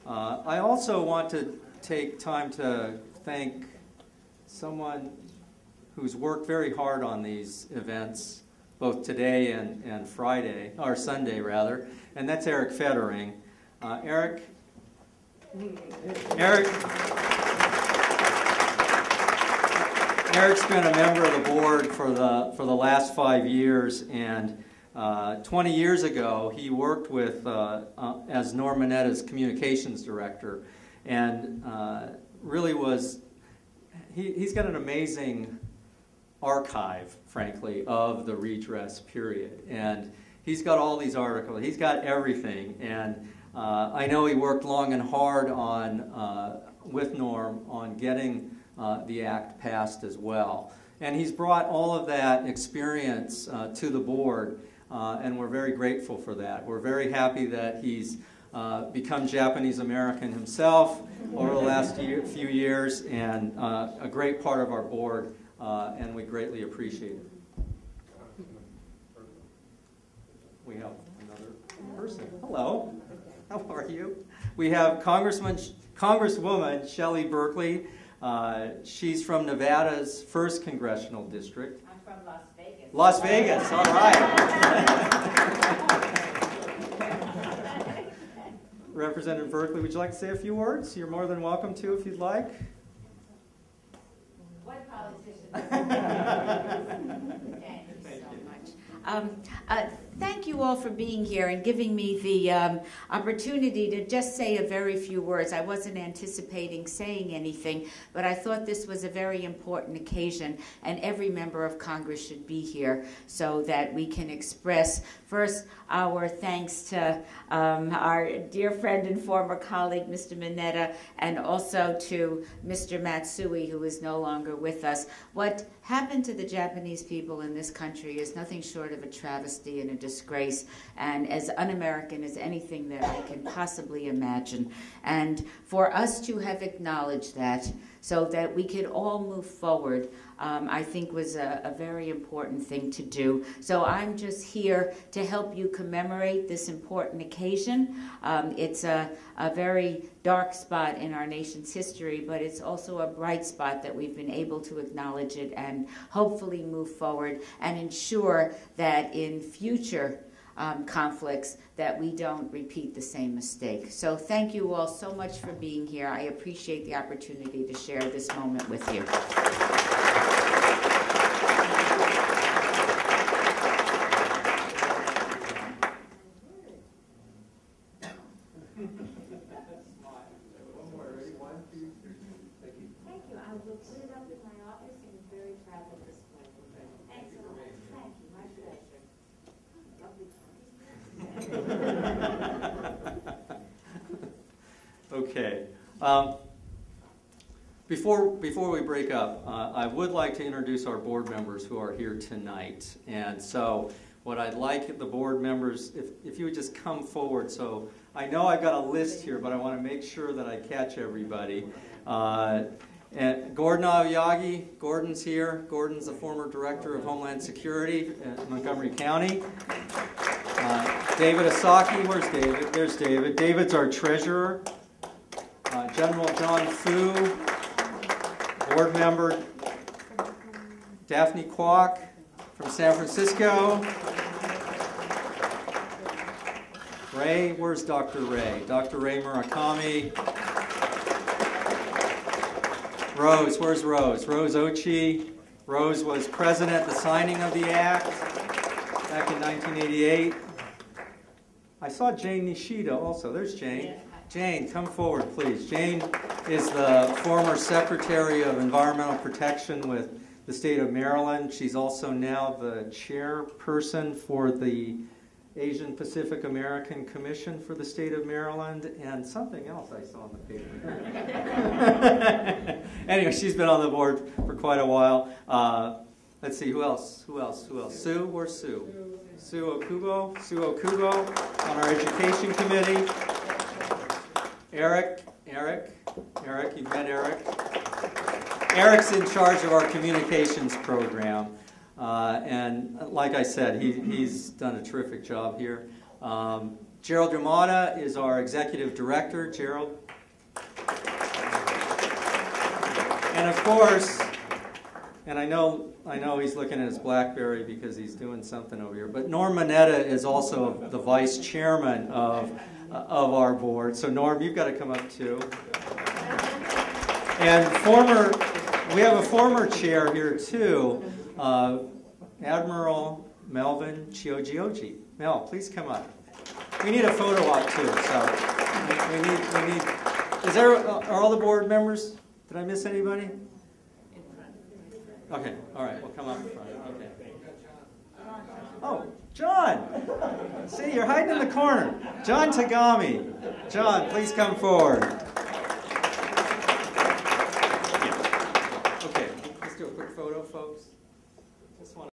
I also want to take time to thank someone who's worked very hard on these events, both today and Friday, or Sunday rather, and that's Eric Fettering. Eric's been a member of the board for the last 5 years, and 20 years ago he worked with as Norm Minetta's communications director, and really was he's got an amazing archive, frankly, of the redress period, and he's got all these articles. He's got everything, and I know he worked long and hard on with Norm on getting the act passed as well. And he's brought all of that experience to the board, and we're very grateful for that. We're very happy that he's become Japanese American himself over the last few years, and a great part of our board, and we greatly appreciate it. We have another person. Hello. How are you? We have Congresswoman Shelley Berkeley. She's from Nevada's 1st Congressional District. I'm from Las Vegas. Las Vegas, all right. Representative Berkeley, would you like to say a few words? You're more than welcome to if you'd like. What politician? Thank you so much. Thank you all for being here and giving me the opportunity to just say a very few words. I wasn't anticipating saying anything, but I thought this was a very important occasion, and every member of Congress should be here so that we can express first our thanks to our dear friend and former colleague, Mr. Mineta, and also to Mr. Matsui, who is no longer with us. What happened to the Japanese people in this country is nothing short of a travesty and a disgrace, and as un-American as anything that I can possibly imagine. And for us to have acknowledged that so that we could all move forward, I think was a very important thing to do. So I'm just here to help you commemorate this important occasion. It's a very dark spot in our nation's history, but it's also a bright spot that we've been able to acknowledge it and hopefully move forward and ensure that in future conflicts that we don't repeat the same mistake. So thank you all so much for being here. I appreciate the opportunity to share this moment with you. Thank you. I will put it up in my office and very proud of this one. Thanks so much. Thank you. My Okay. pleasure. Before we break up, I would like to introduce our board members who are here tonight. And so what I'd like the board members, if you would just come forward. So I know I've got a list here, but I want to make sure that I catch everybody. And Gordon Aoyagi, Gordon's here. Gordon's the former Director of Homeland Security at Montgomery County. David Asaki, where's David? There's David. David's our treasurer. General John Fu, board member Daphne Kwok from San Francisco. Ray, where's Dr. Ray? Dr. Ray Murakami. Rose, where's Rose? Rose Ochi. Rose was president at the signing of the act back in 1988. I saw Jane Nishida also. There's Jane. Jane, come forward, please. Jane is the former Secretary of Environmental Protection with the state of Maryland. She's also now the chairperson for the Asian Pacific American Commission for the state of Maryland, and something else I saw in the paper. Anyway, she's been on the board for quite a while. Let's see, who else? Sue, where's Sue? Sue Okubo on our Education Committee. Eric, you've met Eric. Eric's in charge of our communications program. And like I said, he's done a terrific job here. Gerald Ramada is our executive director. Gerald. And of course, and I know he's looking at his BlackBerry because he's doing something over here, but Norm Mineta is also the vice chairman of our board. So Norm, you've got to come up too. And we have a former chair here too, Admiral Melvin Chiogioji. Mel, please come up. We need a photo op too, so we need. Are all the board members? Did I miss anybody? Okay, all right, we'll come up in front. Okay. Oh, John! See, you're hiding in the corner. John Tagami. John, please come forward.